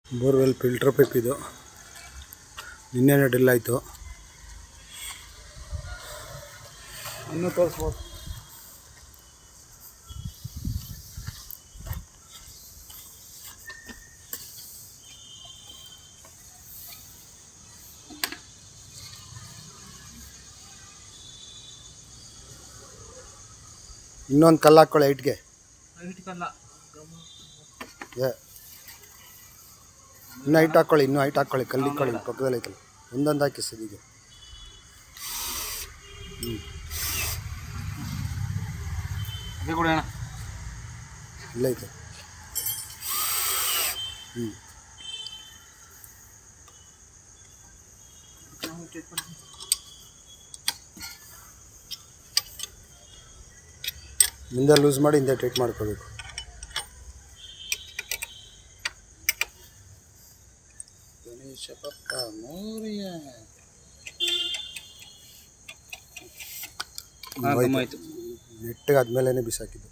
Borewell filter pipe ಇದು ನಿನ್ನೆನೇ drill ಆಯಿತು. ಇನ್ನೂ ತೋರಿಸ್ಬೋದು. ಇನ್ನೊಂದು ಕಲ್ಲು ಹಾಕ್ಕೊಳ್ಳಿ ಹೈಟ್ಗೆ. ಇನ್ನೂ ಹೈಟ್ ಹಾಕ್ಕೊಳ್ಳಿ, ಇನ್ನೂ ಹೈಟ್ ಹಾಕ್ಕೊಳ್ಳಿ, ಕಲ್ಲು ಇಕ್ಕೊಳ್ಳಿ ಪಕ್ಕದಲ್ಲಿ ಐತಲ್ಲ, ಒಂದೊಂದು ಹಾಕಿ ಸದಿಗೆ. ಇಲ್ಲೈತೆ. ಮುಂದೆ ಲೂಸ್ ಮಾಡಿ ಹಿಂದೆ ಟೈಟ್ ಮಾಡ್ಕೋಬೇಕು. ಗಣೇಶ ಪಪ್ಪ ಮೋರಿಯ. ನೆಟ್ಟಿಗೆ ಆದ್ಮೇಲೆ ಬಿಸಾಕಿದ್ದು.